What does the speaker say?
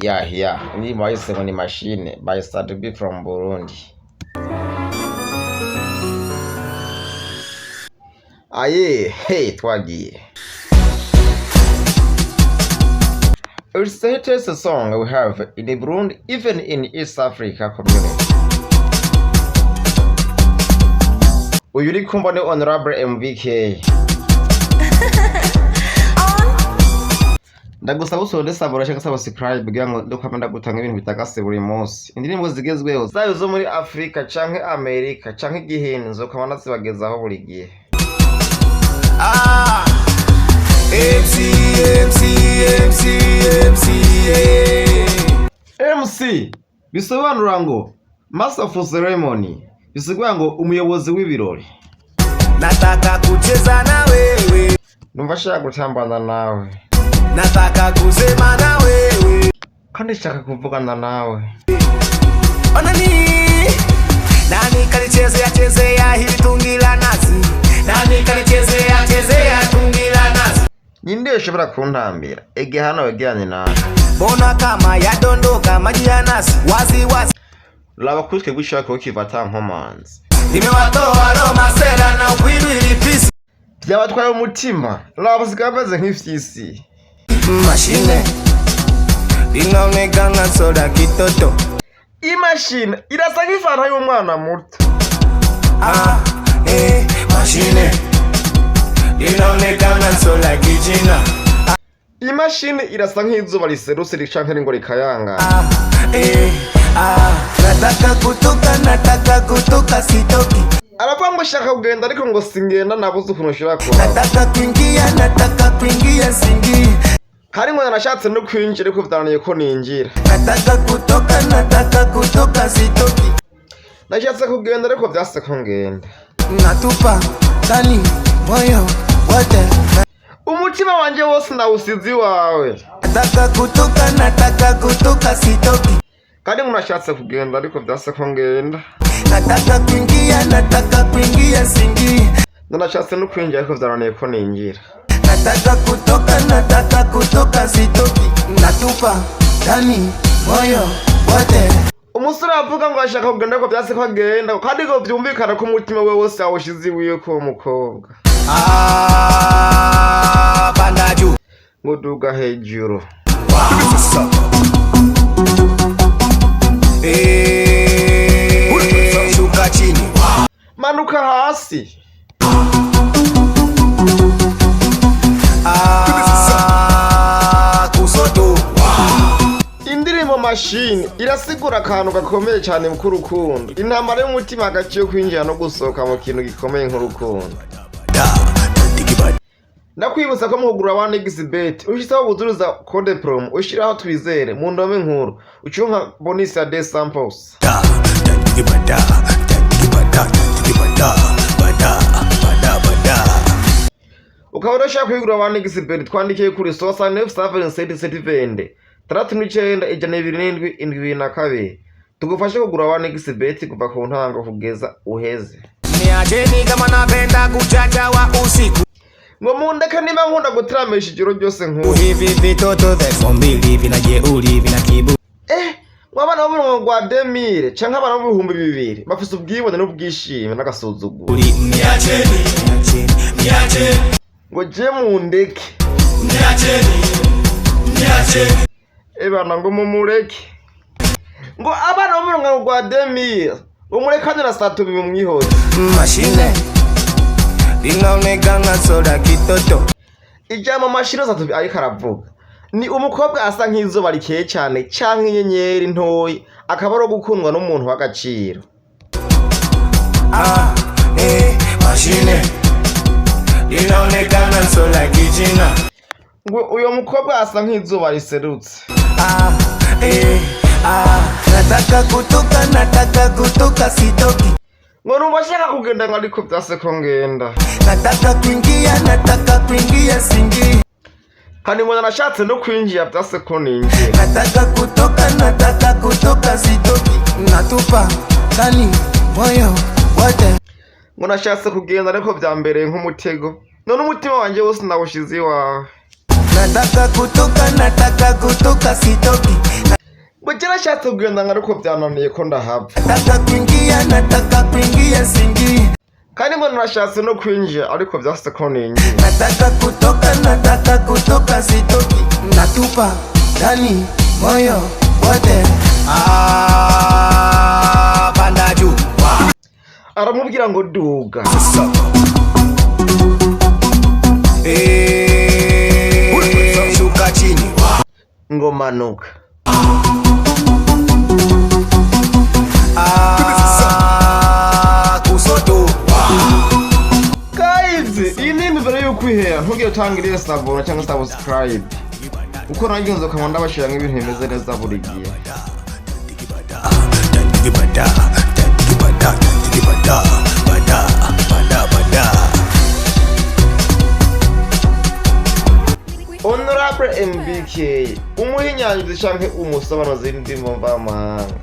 Yeah. Indirimbo bayise ngo ni Machine by Sadbi from Burundi. Aye, hey, twagiye. It's the latest song we have in the Burundi, even in East Africa community. Uyu uri kumva ni Honorable MVK. Ndagusaba usonde sabura cyangwa subscribe kugira ngo dukomenda gutanga ibintu bitagase buri munsi. Indirimbo zigezweho zayo zo muri Afrika canke Amerika canke igihindi zo kamana zibagezaho buri gihe. MC bisobanura ngo Master of Ceremony, bisigwa ngo umuyobozi w'ibirori. Nataka kucheza na wewe, Numva shaka gutambana nawe, nataka kusema na wewe, kandi shaka kuvugana nawe. Nani kalichezea hili tungi la nazi, nani kalichezea tungi la nazi. Ninde ushobora kuntambira ege hano wegiranye nawe. Bona kama yadondoka maji ya nazi wazi. Laba kushike gushaka ukivata nkomanzi. Nimewatoa Roma sela na ukwili pisi. Byabatwaye umutima. Laba sikameze nk'ifyisi. Machine inaonekana soda kitoto. Imagine irasa nk'ifanta y'umwana muto. Machine inaonekana soda kijina. Imashini irasa nk'izuba riserutse ricanke ngo rikayanga. Nataka kutoka sitoki. Arapfa ngo shaka kugenda ariko ngo singenda nabuze ukuntu ushira ko. Nataka kuingia singi. Hari ngo nashatse no kwinjira ariko vitaraniye ko ninjira. Nataka kutoka sitoki. Nashatse kugenda ariko byase ko ngenda. Natupa ndani moyo wote. Umutima wanje wose ndawusizi wawe. Nataka kutoka sitoki. Kandi munashatse kugenda ariko byase ko ngenda. Nataka kuingia singi. Nashatse no kwinjira ariko vitaraniye ko ninjira. Nataka kutoka sitoki. Natupa ndani moyo wote. Umusore avuga ngo ashaka kugenda ariko byase ko agenda kandi ngo byumvikana ko umutima we wose awushizi wiye ko umukobwa. Banda juu Muduga hejuru. Shuka chini. Manuka hasi. Kusoto. Indirimbo Machine irasigura akantu gakomeye cyane mu kurukundo. Intambara y'umutima hagati yo kwinjira no gusohoka mu kintu gikomeye nk'urukundo. Ndakwibutsa ko muhugura wa Nexibet ushisaho guturuza code promo ushiraho twizere mu ndome nkuru ucyonka bonus ya day samples. Ukaba urashaka kwigura wa Nexibet twandikiye kuri 6977 39 tugufashe kugura wa Nexibet kuva ku ntango kugeza uheze. Niacheni kama napenda kuchacha wa usiku. Ngo mundeke niba nkunda gutiramisha ijoro ryose nk'ubu. Hivi vitoto vya mbili vinajeuri vina kibu. Mwabana bo mu rwa 2000 canke abana bo 2000 bafise ubwibone n'ubwishime n'agasuzuguro. Niacheni. Ngo je mundeke. Niacheni. Bana ngo mumureke. Ngo abana bo mu rwa 2000 umureka na statu bimumwihoze. Machine inaonekana soda kitoto. Ijambo Machine zatu ariko aravuga ni umukobwa asa nk'izuba rikeye cyane canke inyenyeri ntoyi akabaro gukundwa n'umuntu w'agaciro. Machine inaonekana soda kijina. Ngo uyo mukobwa asa nk'izuba riserutse. Nataka kutoka sitoki. Ngo numva shaka kugenda ngo ariko byase ko ngenda. Nataka kuingia singi. Kandi ngo nashatse no kwinjira byase ko ninjira. Nataka kutoka sitoki. Natupa ndani moyo wote. Ngo nashatse kugenda ariko byambereye nk'umutego. None umutima wanje wose ndawushize wawe. Nataka kutoka sitoki. Bukira ashatse kugenda ngo ariko byananiye ko ndahapfa. nataka kuingia singi. Kandi ngo narashatse no kwinjira ariko byase ko ninjira. Nataka kutoka sitoki. Natupa ndani moyo wote. Panda juu. Aramubwira ngo duga. Shuka chini. Ngo manuka. Kusoto. Guys, iyi ni imibare yo kwihera ntugire utangirire sabona cyangwa subscribe. Uko nanjye nzo kamanda bashira nk'ibintu bimeze neza buri gihe. Honorable MBK umuhinyanyizi canke umusobanuzi w'indimo mvamahanga.